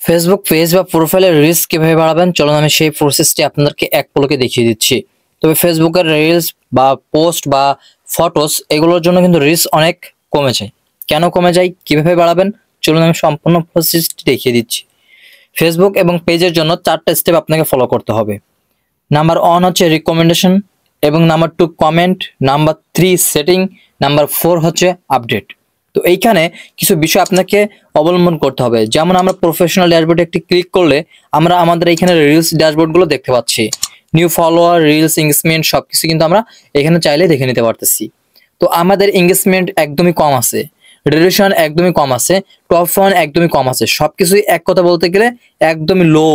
Facebook page বা প্রোফাইলের reels কিভাবে বাড়াবেন, চলুন আমি সেই প্রসেসটি আপনাদেরকে এক পলকে দেখিয়ে দিচ্ছি। তবে ফেসবুকের রিলস বা পোস্ট বা ফটোস এগুলোর জন্য কিন্তু রিলস অনেক কমে যায়। কেন কমে যায়, কিভাবে বাড়াবেন, চলুন আমি সম্পূর্ণ প্রসেসটি দেখিয়ে দিচ্ছি। ফেসবুক এবং পেজের জন্য 4টা স্টেপ আপনাকে ফলো করতে হবে। নাম্বার 1 হচ্ছে রিকমেন্ডেশন, এবং number 2 comment, number 3 setting, number 4 হচ্ছে আপডেট। তো এইখানে কিছু বিষয় আপনাকে অবলম্বন করতে হবে। যেমন আমরা প্রফেশনাল ড্যাশবোর্ডে একটি ক্লিক করলে আমরা আমাদের এখানে রিলস ড্যাশবোর্ডগুলো দেখতে পাচ্ছি। নিউ ফলোয়ার, রিলস, এঙ্গেজমেন্ট সবকিছু কিন্তু আমরা এখানে চাইলে দেখে নিতে পারতেছি। তো আমাদের এঙ্গেজমেন্ট একদমই কম আছে, ডিউরেশন একদমই কম আছে, টপ ফোন একদমই কম আছে, সবকিছুই এক কথা বলতে গেলে একদমই লো।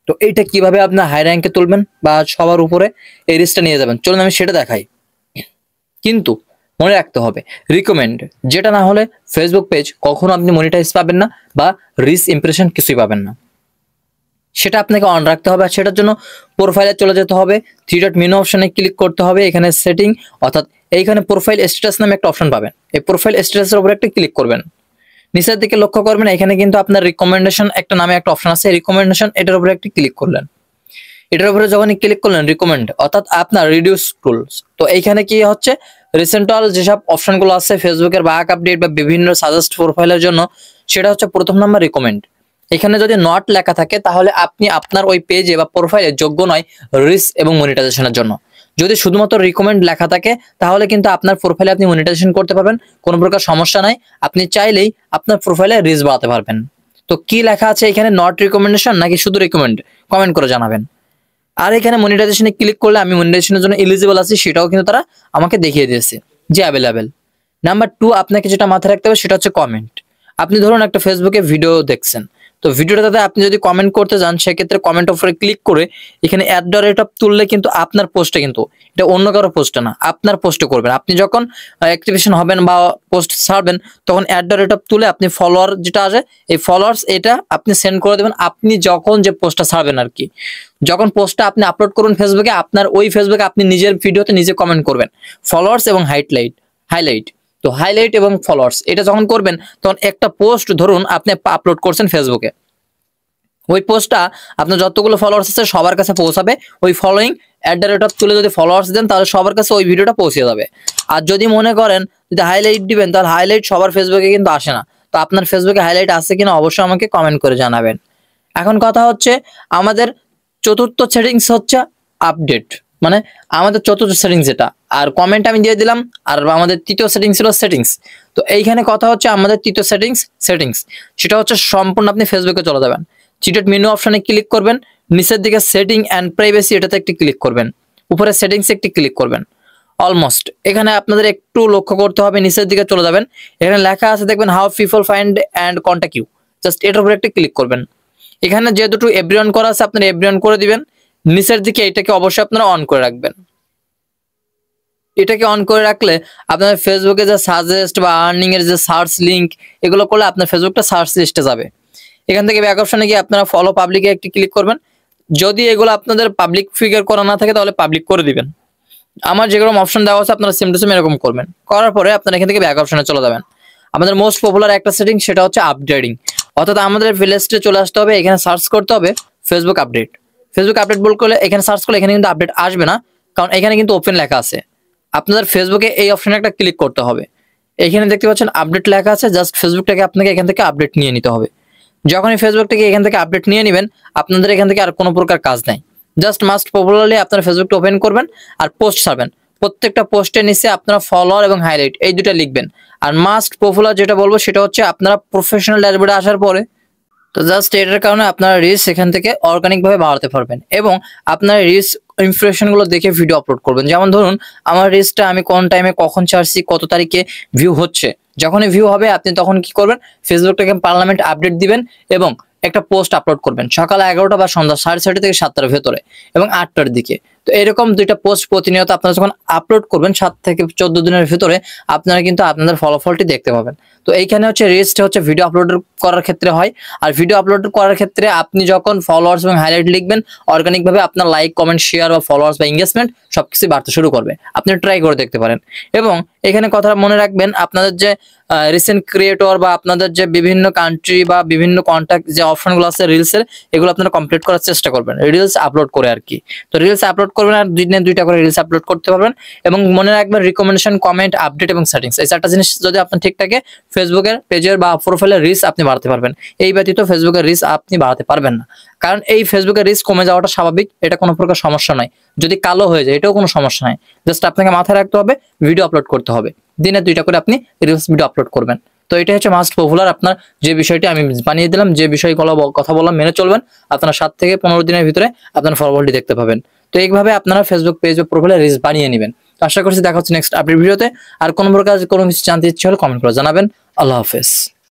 তো এইটা কিভাবে আপনার হাই র্যাঙ্কে তুলবেন বা সবার উপরে এই রিলসটা নিয়ে যাবেন, চলুন আমি সেটা দেখাই। কিন্তু মনে রাখতে হবে রিকমেন্ড, যেটা না হলে ফেসবুক পেজ কখনো আপনি মনিটাইজ পাবেন না বা রিচ ইমপ্রেশন কিছুই পাবেন না। সেটা আপনাকে অন রাখতে হবে। আর সেটার জন্য প্রোফাইলে চলে যেতে হবে, থ্রি ডট মেনু অপশনে ক্লিক করতে হবে। এখানে সেটিং অর্থাৎ এইখানে প্রোফাইল স্ট্যাটাস নামে একটা অপশন পাবেন। এই প্রোফাইল স্ট্যাটাসের উপরে একটা ক্লিক করবেন। নিচের দিকে লক্ষ্য করবেন, এখানে কিন্তু আপনার রিকমেন্ডেশন একটা নামে একটা অপশন আছে। রিকমেন্ডেশন এটার উপরে একটি ক্লিক করলেন। এটার উপরে যখন ক্লিক করলেন রিকমেন্ড অর্থাৎ আপনার রিডিউস টুলস, তো এইখানে কি হচ্ছে রিসেন্টাল যেসব অপশনগুলো আছে ফেসবুকের বাক আপডেট বা বিভিন্ন সাজেস্ট প্রোফাইলের জন্য, সেটা হচ্ছে প্রথম নাম্বার রিকমেন্ড। এখানে যদি নট লেখা থাকে তাহলে আপনি আপনার ওই পেজে বা প্রোফাইলে যোগ্য নয় রিচ এবং মনিটাইজেশনের জন্য। যদি শুধুমাত্র রিকমেন্ড লেখা থাকে তাহলে কিন্তু আপনার প্রোফাইলে আপনি মনিটাইজেশন করতে পারবেন, কোনো প্রকার সমস্যা নাই। আপনি চাইলেই আপনার প্রোফাইলে রিচ বাড়াতে পারবেন। তো কি লেখা আছে এখানে, নট রিকমেন্ডেশন নাকি শুধু রিকমেন্ড, কমেন্ট করে জানাবেন। আর এখানে মনিটাইজেশনে ক্লিক করলে আমি মনিটাইজেশনের জন্য এলিজিবল আছি সেটাও কিন্তু তারা আমাকে দেখিয়ে দিয়েছে যে অ্যাভেলেবেল। নাম্বার 2 আপনাকে যেটা মাথায় রাখতে হবে সেটা হচ্ছে কমেন্ট। আপনি ধরুন একটা ফেসবুকে ভিডিও দেখছেন, তো ভিডিওটাতে আপনি যদি কমেন্ট করতে যান সেক্ষেত্রে কমেন্ট অফারে ক্লিক করে এখানে অ্যাট দ্য রেট অফ তুললে কিন্তু আপনার পোস্টে, কিন্তু এটা অন্য কারো পোস্টে না, আপনার পোস্টে করবেন। আপনি যখন অ্যাক্টিভেশন হবেন বা পোস্ট ছাড়বেন তখন অ্যাট দ্য রেট অফ তুলে আপনি ফলোয়ার যেটা আছে এই ফলোয়ার্স এটা আপনি সেন্ড করে দেবেন। আপনি যখন যে পোস্টটা ছাড়বেন আর কি, যখন পোস্টটা আপনি আপলোড করুন ফেসবুকে, আপনার ওই ফেসবুকে আপনি নিজের ভিডিওতে নিজে কমেন্ট করবেন ফলোয়ার্স এবং হাইলাইট। তো হাইলাইট এবং ফলোয়ার্স এটা যখন করবেন তখন একটা পোস্ট ধরুন আপনি আপলোড করছেন ফেসবুকে, ওই পোস্টটা আপনার যতগুলো ফলোয়ার্স আছে সবার কাছে পৌঁছাবে। ওই following at the rate of তুলে যদি ফলোয়ার্স দেন তাহলে সবার কাছে ওই ভিডিওটা পৌঁছে যাবে। আর যদি মনে করেন যদি হাইলাইট দিবেন তাহলে হাইলাইট সবার ফেসবুকে কিন্তু আসে না। তো আপনার ফেসবুকে হাইলাইট আছে কিনা অবশ্যই আমাকে কমেন্ট করে জানাবেন। এখন কথা হচ্ছে আমাদের চতুর্থ সেটিংস হচ্ছে আপডেট, মানে আমাদের চতুর্থ সেটিংস যেটা, আর কমেন্ট আমি দিয়ে দিলাম। আর আমাদের তৃতীয় সেটিংস ছিল সেটিংস। তো এইখানে কথা হচ্ছে আমাদের তৃতীয় সেটিংস সেটা হচ্ছে সম্পূর্ণ আপনি ফেসবুকে চলে যাবেন, চিটেড মেনু অপশনে ক্লিক করবেন, নিচের দিকে সেটিং অ্যান্ড প্রাইভেসি এটাতে একটি ক্লিক করবেন, উপরে সেটিংসে একটি ক্লিক করবেন। অলমোস্ট এখানে আপনাদের একটু লক্ষ্য করতে হবে, নিচের দিকে চলে যাবেন, এখানে লেখা আছে দেখবেন how people find and contact you, just এটার উপরে একটা ক্লিক করবেন। এখানে যে দুটো এভরিওয়ান করা আছে আপনারা এভরিওয়ান করে দিবেন। নিচের দিকে এটাকে অবশ্যই আপনারা অন করে রাখবেন। এটাকে অন করে রাখলে আপনার ফেসবুকে যে সাজেস্ট বা আর্নিং এর যে সার্চ লিংক এগুলো করলে আপনার ফেসবুকটা সার্চ লিস্টে যাবে। এখান থেকে ব্যাক অপশনে গিয়ে আপনারা ফলো পাবলিকে একটি ক্লিক করবেন। যদি এগুলো আপনাদের পাবলিক ফিগার করা না থাকে তাহলে পাবলিক করে দিবেন। আমার যেরকম অপশন দেওয়া আছে আপনারা সেম টু সেম এরকম করবেন। করার পরে আপনারা এখান থেকে ব্যাক অপশনে চলে যাবেন। আমাদের মোস্ট পপুলার একটা সেটিং সেটা হচ্ছে আপডেটিং, অর্থাৎ আমাদের প্লেলিস্টে চলে আসতে হবে, এখানে সার্চ করতে হবে ফেসবুক আপডেট। ফেসবুক আপডেট বল করলে এখানে সার্চ করলে এখানে কিন্তু আপডেট আসবে না, কারণ এখানে কিন্তু ওপেন লেখা আছে। আপনাদের ফেসবুকে এই অপশনে একটা ক্লিক করতে হবে। এখানে দেখতে পাচ্ছেন আপডেট লেখা আছে, জাস্ট ফেসবুকটাকে আপনাকে এখান থেকে আপডেট নিয়ে নিতে হবে। যখনই ফেসবুক থেকে এখান থেকে আপডেট নিয়ে নেবেন আপনাদের এখান থেকে আর কোনো প্রকার কাজ নাই, জাস্ট মাস্ট পপুলারলি আপনারা ফেসবুকটা ওপেন করবেন আর পোস্ট ছাড়বেন। প্রত্যেকটা পোস্টের নিচে আপনারা ফলোয়ার এবং হাইলাইট এই দুটো লিখবেন। আর মাস্ট পপুলার যেটা বলবো সেটা হচ্ছে আপনারা প্রফেশনাল ড্যাশবোর্ডে আসার পরে, তো জাস্ট এটার কারণে আপনারা রিচ এখান থেকে অর্গানিকভাবে বাড়াতে পারবেন এবং আপনার রিচ ইমপ্রেশনগুলো দেখে ভিডিও আপলোড করবেন। যেমন ধরুন আমার রিচটা আমি কোন টাইমে কখন ছাড়ছি, কত তারিখে ভিউ হচ্ছে, যখনই ভিউ হবে আপনি তখন কি করবেন, ফেসবুকটাকে পার্লামেন্ট আপডেট দিবেন এবং একটা পোস্ট আপলোড করবেন সকাল 11টা বা সন্ধ্যা 6:30 থেকে 7টার ভেতরে এবং 8টার দিকে। তো এরকম দুইটা পোস্ট প্রতিনিয়ত আপনারা যখন আপলোড করবেন 7 থেকে 14 দিনের ভিতরে আপনারা কিন্তু আপনাদের ফলাফলটি দেখতে পাবেন। তো এইখানে হচ্ছে রিলসটা হচ্ছে ভিডিও আপলোড করার ক্ষেত্রে হয়, আর ভিডিও আপলোড করার ক্ষেত্রে আপনি যখন ফলোয়ার্স এবং হাইলাইট লিখবেন অর্গানিক ভাবে আপনার লাইক, কমেন্ট, শেয়ার বা ফলোয়ার্স বা এঙ্গেজমেন্ট সবকিছু বাড়তে শুরু করবে। আপনি ট্রাই করে দেখতে পারেন। এবং এখানে কথা মনে রাখবেন, আপনাদের যে রিসেন্ট ক্রিয়েটর বা আপনাদের যে বিভিন্ন কান্ট্রি বা বিভিন্ন কন্ট্যাক্ট যে অপশনগুলো আছে রিলসের, এগুলো আপনারা কমপ্লিট করার চেষ্টা করবেন রিলস আপলোড করে আর কি। তো রিলস আপলোড করবেন আর দিনে 2টা করে রিলস আপলোড করতে পারবেন। এবং মনে রাখবেন রিকমেন্ডেশন, কমেন্ট, আপডেট এবং সেটিংস, এই 4টা জিনিস যদি আপনার ঠিক থাকে ফেসবুকের পেজের বা প্রোফাইলের রিচ আপনি বাড়াতে পারবেন। এই ব্যতীত ফেসবুকের রিচ আপনি বাড়াতে পারবেন না, কারণ এই ফেসবুকের রিচ কমে যাওয়াটা স্বাভাবিক, এটা কোনো প্রকার সমস্যা নয়। যদি কালো হয়ে যায় এটাও কোনো সমস্যা নাই, জাস্ট আপনাকে মাথায় রাখতে হবে ভিডিও আপলোড করতে হবে, দিনে 2টা করে আপনি রিলস ভিডিও আপলোড করবেন। তো এটা হচ্ছে মাস্ট পপুলার। আপনার যে বিষয়টি আমি বানিয়ে দিলাম, যে বিষয়গুলো কথা বললাম মেনে চলবেন, আপনারা 7 থেকে 15 দিনের ভিতরে আপনার ফলাফলটি দেখতে পাবেন। তো এইভাবে আপনারা ফেসবুক পেজ বা প্রোফাইলে রিলস বানিয়ে নেবেন। তো আশা করছি দেখা হচ্ছে নেক্সট আপডেট ভিডিওতে। আর কোনো প্রকার কোনো কিছু জানতে ইচ্ছে হলে কমেন্ট করে জানাবেন। আল্লাহ হাফেজ।